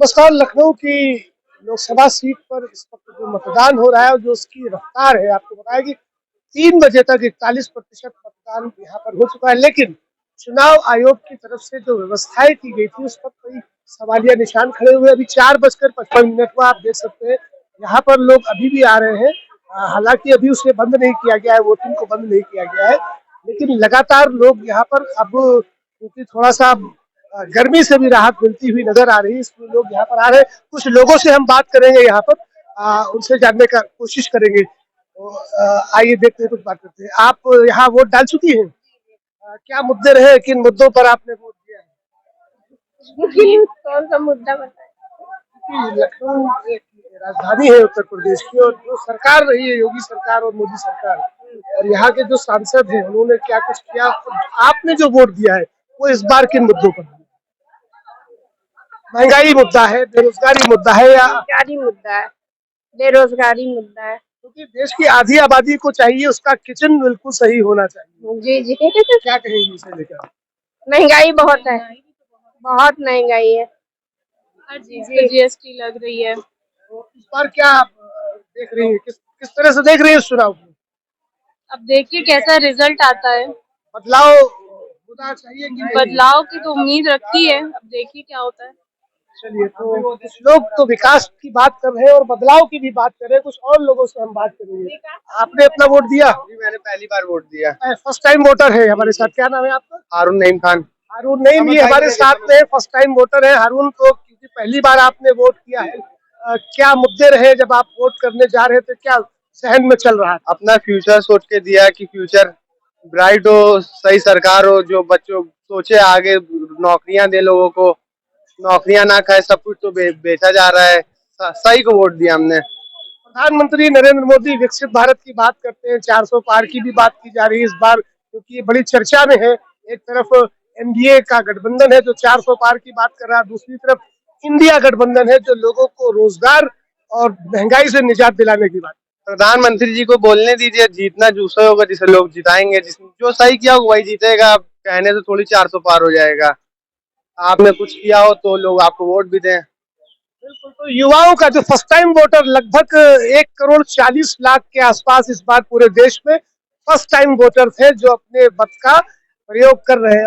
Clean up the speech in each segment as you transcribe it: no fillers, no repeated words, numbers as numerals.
नमस्कार। लखनऊ की लोकसभा सीट पर इस वक्त जो मतदान हो रहा है और जो उसकी रफ्तार है, आपको बताया कि 3 बजे तक 41% मतदान यहाँ पर हो चुका है। लेकिन चुनाव आयोग की तरफ से जो व्यवस्थाएं की गई थी उस पर कई सवालिया निशान खड़े हुए। अभी 4:55 हुआ, आप देख सकते हैं यहाँ पर लोग अभी भी आ रहे हैं। हालांकि अभी उसे बंद नहीं किया गया है, वोटिंग को बंद नहीं किया गया है, लेकिन लगातार लोग यहाँ पर अब क्योंकि थोड़ा सा गर्मी से भी राहत मिलती हुई नजर आ रही है, इसलिए लोग यहाँ पर आ रहे हैं। कुछ लोगों से हम बात करेंगे यहाँ पर, उनसे जानने का कोशिश करेंगे। तो आइए देखते हैं, कुछ बात करते हैं। आप यहाँ वोट डाल चुकी हैं? क्या मुद्दे रहे, किन मुद्दों पर आपने वोट दिया है? कौन सा मुद्दा बताए? क्योंकि लखनऊ एक राजधानी है उत्तर प्रदेश की, और जो सरकार रही है योगी सरकार और मोदी सरकार, और यहाँ के जो सांसद हैं उन्होंने क्या कुछ किया, आपने जो वोट दिया है वो इस बार किन मुद्दों पर? महंगाई मुद्दा है, बेरोजगारी मुद्दा है, या बेरोजगारी मुद्दा है, बेरोजगारी मुद्दा है। क्योंकि देश की आधी आबादी को चाहिए उसका किचन बिल्कुल सही होना चाहिए। जी जी। क्या कहेंगे इसे लेकर? महंगाई बहुत है, बहुत महंगाई है। हर चीज पे जीएसटी लग रही है। तो इस बार क्या आप देख रही है, किस तरह से देख रही है इस चुनाव को? अब देखिए कैसा रिजल्ट आता है। बदलाव होना चाहिए कि नहीं? बदलाव की तो उम्मीद रखी है, अब देखिए क्या होता है। चलिए, तो कुछ लोग तो विकास की बात कर रहे हैं और बदलाव की भी बात कर रहे हैं। कुछ और लोगों से हम बात करेंगे। आपने अपना वोट दिया? मैंने पहली बार वोट दिया। फर्स्ट टाइम वोटर है हमारे साथ। क्या नाम है आपका? हारून नईम खान। हारून नईम ये हमारे साथ में फर्स्ट टाइम वोटर है। हारून, तो क्योंकि पहली बार आपने वोट किया है, क्या मुद्दे रहे जब आप वोट करने जा रहे थे, क्या सहन में चल रहा है? अपना फ्यूचर सोच के दिया कि फ्यूचर ब्राइट हो, सही सरकार हो, जो बच्चों सोचे आगे नौकरियां दे, लोगों को नौकरियां ना खाए, सब कुछ तो बेचा जा रहा है। सही को वोट दिया हमने। प्रधानमंत्री नरेंद्र मोदी विकसित भारत की बात करते हैं, 400 पार की भी बात की जा रही है इस बार, क्योंकि ये बड़ी चर्चा में है। एक तरफ एनडीए का गठबंधन है जो 400 पार की बात कर रहा है, दूसरी तरफ इंडिया गठबंधन है जो लोगों को रोजगार और महंगाई से निजात दिलाने की बात। प्रधानमंत्री जी को बोलने दीजिए, जीतना जूसा होगा जिसे लोग जिताएंगे, जो सही किया होगा वही जीतेगा। कहने से थोड़ी 400 पार हो जाएगा। आपने कुछ किया हो तो लोग आपको वोट भी दें। बिल्कुल। तो युवाओं का जो फर्स्ट टाइम वोटर लगभग 1,40,00,000 के आसपास इस बार पूरे देश में फर्स्ट टाइम वोटर थे जो अपने मत का प्रयोग कर रहे हैं।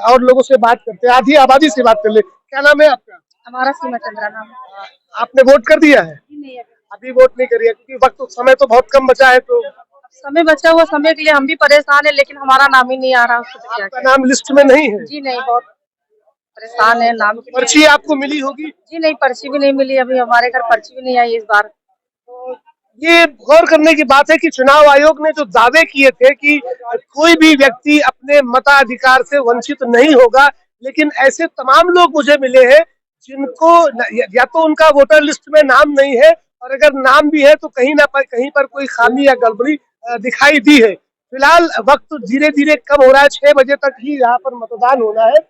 और लोगों से बात करते हैं, आधी आबादी से बात कर ले। क्या नाम है आपका? हमारा सीमा चंद्रा नाम है। आपने वोट कर दिया है? अभी वोट नहीं करिए, क्योंकि वक्त समय तो बहुत कम बचा है। तो समय बचा हुआ समय के लिए हम भी परेशान है, लेकिन हमारा नाम ही नहीं आ रहा। आपका नाम लिस्ट में नहीं है? जी नहीं, बहुत परेशान है नाम की। पर्ची आपको मिली होगी? जी नहीं, पर्ची भी नहीं मिली। अभी हमारे घर पर्ची भी नहीं आई इस बार। तो ये गौर करने की बात है कि चुनाव आयोग ने जो दावे किए थे कि कोई भी व्यक्ति अपने मताधिकार से वंचित नहीं होगा, लेकिन ऐसे तमाम लोग मुझे मिले हैं जिनको या तो उनका वोटर लिस्ट में नाम नहीं है, और अगर नाम भी है तो कहीं पर कोई खामी या गड़बड़ी दिखाई दी है। फिलहाल वक्त धीरे धीरे कम हो रहा है, 6 बजे तक ही यहाँ पर मतदान होना है।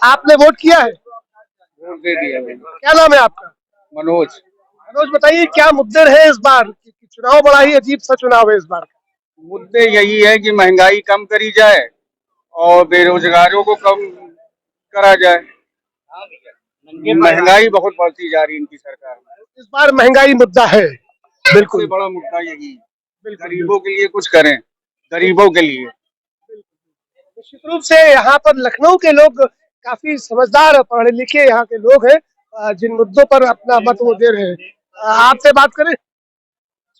आपने वोट किया है? वोट दे दिया मैंने। क्या नाम है आपका? मनोज। मनोज, बताइए क्या मुद्दे रहे इस बार? चुनाव बड़ा ही अजीब सा चुनाव है इस बार। मुद्दे यही है कि महंगाई कम करी जाए और बेरोजगारों को कम करा जाए। महंगाई बहुत बढ़ती जा रही है इनकी सरकार में। इस बार महंगाई मुद्दा है। बिल्कुल, सबसे बड़ा मुद्दा यही है। गरीबों के लिए कुछ करें, गरीबों के लिए। निश्चित रूप से यहाँ पर लखनऊ के लोग काफी समझदार और पढ़े लिखे यहाँ के लोग हैं, जिन मुद्दों पर अपना मत वो दे रहे हैं। आपसे बात करें?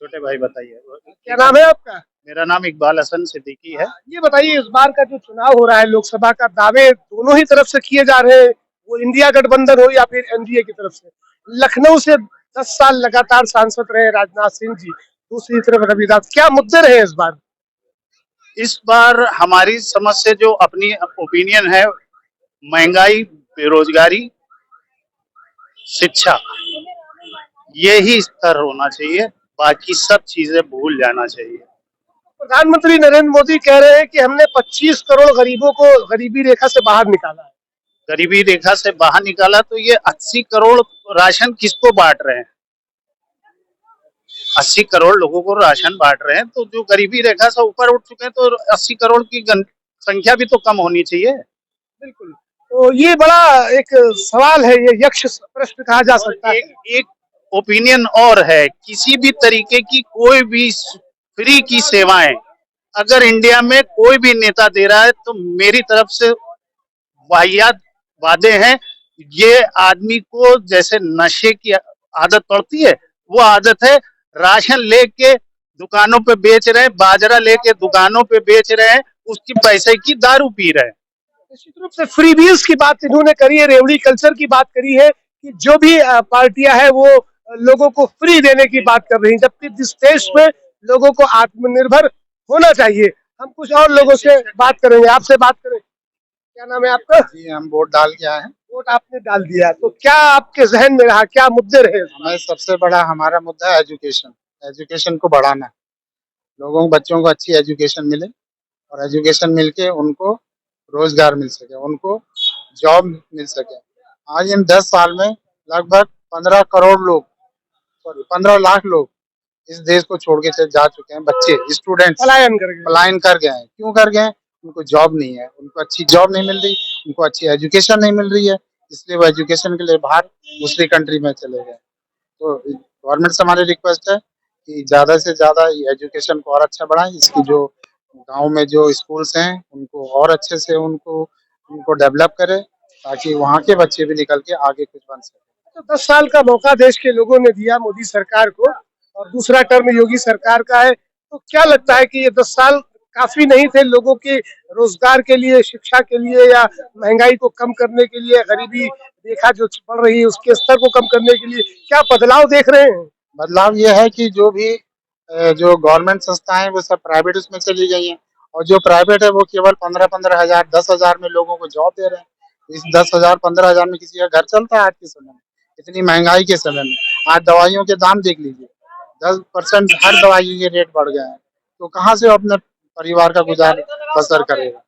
छोटे भाई बताइए। क्या नाम है आपका? मेरा नाम इकबाल हसन सिद्दीकी है। ये बताइए, इस बार का जो चुनाव हो रहा है लोकसभा का, दावे दोनों ही तरफ से किए जा रहे हैं, वो इंडिया गठबंधन हो या फिर एनडीए की तरफ से। लखनऊ से 10 साल लगातार सांसद रहे राजनाथ सिंह जी, दूसरी तरफ रविदास। क्या मुद्दे रहे इस बार? इस बार हमारी समझ से जो अपनी ओपिनियन है, महंगाई, बेरोजगारी, शिक्षा, ये ही स्तर होना चाहिए। बाकी सब चीजें भूल जाना चाहिए। प्रधानमंत्री नरेंद्र मोदी कह रहे हैं कि हमने 25 करोड़ गरीबों को गरीबी रेखा से बाहर निकाला है। गरीबी रेखा से बाहर निकाला, तो ये 80 करोड़ राशन किसको बांट रहे हैं? 80 करोड़ लोगों को राशन बांट रहे हैं, तो जो गरीबी रेखा से ऊपर उठ चुके हैं, तो 80 करोड़ की संख्या भी तो कम होनी चाहिए। बिल्कुल। तो ये बड़ा एक सवाल है, ये यक्ष प्रश्न कहा जा सकता है। एक ओपिनियन और है, किसी भी तरीके की कोई भी फ्री की सेवाएं अगर इंडिया में कोई भी नेता दे रहा है तो मेरी तरफ से वाहियात वादे हैं। ये आदमी को जैसे नशे की आदत पड़ती है, वो आदत है। राशन लेके दुकानों पे बेच रहे हैं, बाजरा लेके दुकानों पे बेच रहे हैं, उसकी पैसे की दारू पी रहे हैं। निश्चित रूप से फ्री व्हील्स की बात इन्होंने करी है, रेवड़ी कल्चर की बात करी है कि जो भी पार्टियां हैं वो लोगों को फ्री देने की बात कर रही हैं, जबकि इस देश में लोगों को आत्मनिर्भर होना चाहिए। हम कुछ और लोगों से बात करेंगे, आपसे बात करें। क्या नाम है आपका? जी, हम वोट डाल के आए हैं। वोट आपने डाल दिया, तो क्या आपके जहन में रहा, क्या मुद्दे रहे? हमें सबसे बड़ा हमारा मुद्दा है एजुकेशन। एजुकेशन को बढ़ाना, लोगों को, बच्चों को अच्छी एजुकेशन मिले और एजुकेशन मिलके उनको रोजगार मिल सके, उनको जॉब मिल सके। आज इन 10 साल में लगभग 15 करोड़ लोग, सॉरी 15 लाख लोग इस देश को छोड़ के जा चुके हैं। बच्चे, स्टूडेंट्स पलायन कर गए हैं। क्यों कर गए? उनको जॉब नहीं है, उनको अच्छी जॉब नहीं मिल रही, उनको अच्छी एजुकेशन नहीं मिल रही है, इसलिए वो एजुकेशन के लिए बाहर दूसरी कंट्री में चले गए। तो गवर्नमेंट से हमारी रिक्वेस्ट है कि ज़्यादा से ज़्यादा एजुकेशन को और अच्छा बढ़ाएं। इसकी जो गांव में जो स्कूल्स हैं उनको और अच्छे से उनको डेवलप करें, ताकि वहाँ के बच्चे भी निकल के आगे कुछ बन सके। तो 10 साल का मौका देश के लोगों ने दिया मोदी सरकार को, और दूसरा टर्म योगी सरकार का है। तो क्या लगता है कि ये 10 साल काफी नहीं थे लोगों के रोजगार के लिए, शिक्षा के लिए, या महंगाई को कम करने के लिए, गरीबी रेखा जो बढ़ रही है उसके स्तर को कम करने के लिए? क्या बदलाव देख रहे हैं? बदलाव ये है कि जो गवर्नमेंट संस्थाएं वो सब प्राइवेट उसमें चली गई हैं, और जो प्राइवेट है वो केवल 15-15 हजार, 10 हजार में लोगों को जॉब दे रहे हैं। इस 10 हजार 15 हजार में किसी का घर चलता है आज के समय में? इतनी महंगाई के समय में आज दवाइयों के दाम देख लीजिए, 10% हर दवाई के रेट बढ़ गए हैं। तो कहाँ से अपने परिवार का गुजार बसर करेगा?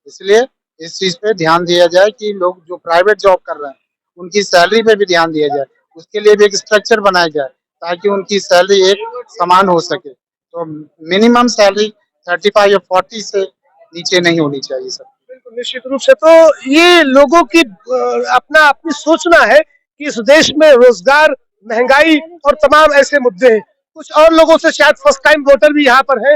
इसलिए इस चीज पे ध्यान दिया जाए कि लोग जो प्राइवेट जॉब कर रहे हैं उनकी सैलरी पे भी ध्यान दिया जाए, उसके लिए भी एक स्ट्रक्चर बनाया जाए ताकि उनकी सैलरी एक समान हो सके। तो मिनिमम सैलरी 35 या 40 से नीचे नहीं होनी चाहिए सर। बिल्कुल, निश्चित रूप से। तो ये लोगों की अपनी सोचना है कि इस देश में रोजगार, महंगाई और तमाम ऐसे मुद्दे हैं। कुछ और लोगों से, शायद फर्स्ट टाइम वोटर भी यहाँ पर है,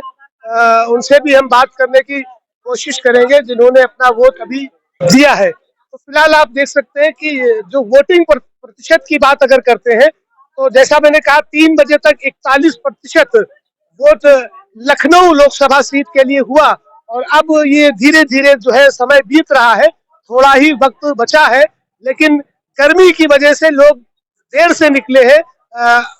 उनसे भी हम बात करने की कोशिश करेंगे जिन्होंने अपना वोट अभी दिया है। तो फिलहाल आप देख सकते हैं कि जो वोटिंग प्रतिशत की बात अगर करते हैं तो जैसा मैंने कहा 3 बजे तक 41% वोट लखनऊ लोकसभा सीट के लिए हुआ, और अब ये धीरे धीरे जो है समय बीत रहा है, थोड़ा ही वक्त बचा है, लेकिन गर्मी की वजह से लोग देर से निकले हैं।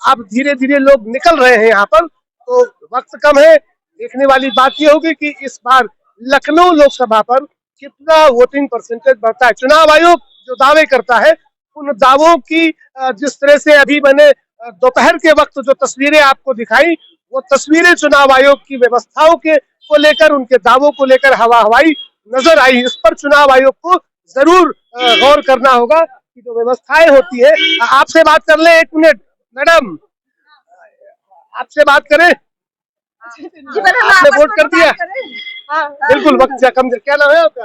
अब धीरे धीरे लोग निकल रहे हैं यहाँ पर, तो वक्त कम है। देखने वाली बात ये होगी कि इस बार लखनऊ लोकसभा पर कितना वोटिंग परसेंटेज बढ़ता है। चुनाव आयोग जो दावे करता है उन दावों की जिस तरह से अभी मैंने दोपहर के वक्त जो तस्वीरें आपको दिखाई, वो तस्वीरें चुनाव आयोग की व्यवस्थाओं के को लेकर, उनके दावों को लेकर हवा हवाई नजर आई। इस पर चुनाव आयोग को जरूर गौर करना होगा कि जो व्यवस्थाएं होती है। आपसे बात कर ले, 1 मिनट मैडम, आपसे बात करें। आपने वोट कर दिया? बिल्कुल, वक्त कम। क्या नाम है आपका?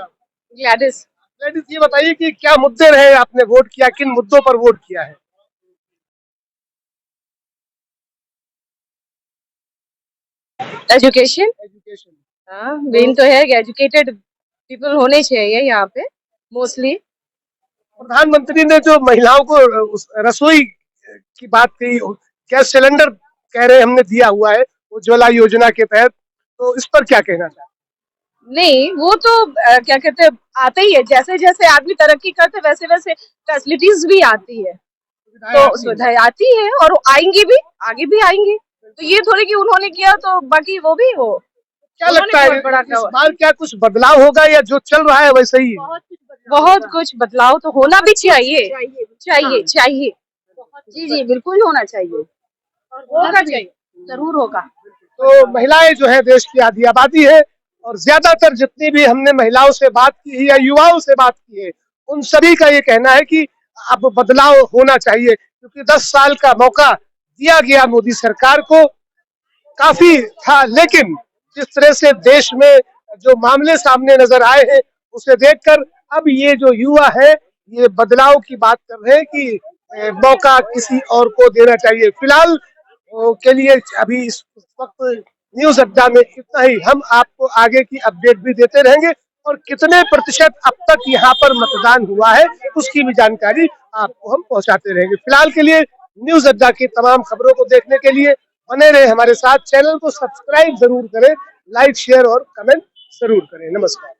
ग्लैडिस। ग्लैडिस, ये बताइए कि क्या मुद्दे रहे, आपने वोट किया, किन मुद्दों पर वोट किया है? एजुकेशन। हाँ, मेन तो है, एजुकेटेड पीपल होने चाहिए यहाँ पे मोस्टली। प्रधानमंत्री ने जो महिलाओं को रसोई की बात कही, गैस सिलेंडर कह रहे हमने दिया हुआ है उज्ज्वला योजना के तहत, तो इस पर क्या कहना चाहते? नहीं, वो तो क्या कहते हैं, आते ही है। जैसे जैसे आदमी तरक्की करते वैसे वैसे फैसिलिटीज भी आती है, तो सुविधाएं आती है और आएंगी भी, आगे भी आएंगी। तो ये थोड़ी कि उन्होंने किया तो बाकी वो भी हो। क्या लगता है इस बार क्या कुछ बदलाव होगा, या जो चल रहा है वैसे ही? बहुत कुछ बदलाव तो होना भी चाहिए। चाहिए। जी, बिल्कुल होना चाहिए, होगा चाहिए, जरूर होगा। तो महिलाएं जो है देश की आधी आबादी है, और ज्यादातर जितनी भी हमने महिलाओं से बात की है या युवाओं से बात की है, उन सभी का ये कहना है कि अब बदलाव होना चाहिए, क्योंकि 10 साल का मौका दिया गया मोदी सरकार को, काफी था, लेकिन जिस तरह से देश में जो मामले सामने नजर आए हैं उसे देखकर अब ये जो युवा है ये बदलाव की बात कर रहे हैं कि मौका किसी और को देना चाहिए। फिलहाल के लिए अभी इस वक्त न्यूज अड्डा में इतना ही। हम आपको आगे की अपडेट भी देते रहेंगे और कितने प्रतिशत अब तक यहाँ पर मतदान हुआ है उसकी भी जानकारी आपको हम पहुंचाते रहेंगे। फिलहाल के लिए न्यूज अड्डा की तमाम खबरों को देखने के लिए बने रहे हमारे साथ। चैनल को सब्सक्राइब जरूर करें, लाइक शेयर और कमेंट जरूर करें। नमस्कार।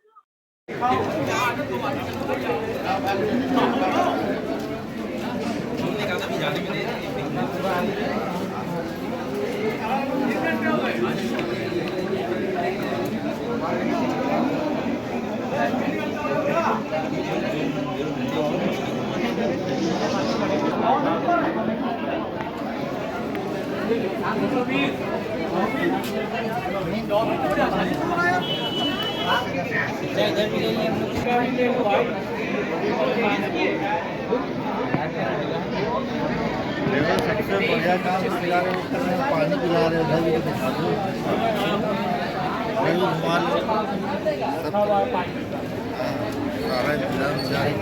सबसे बढ़िया काम पिला रहे ऊपर में पानी पिला रहे उधर भी दिखा दो सारा इंतजाम जारी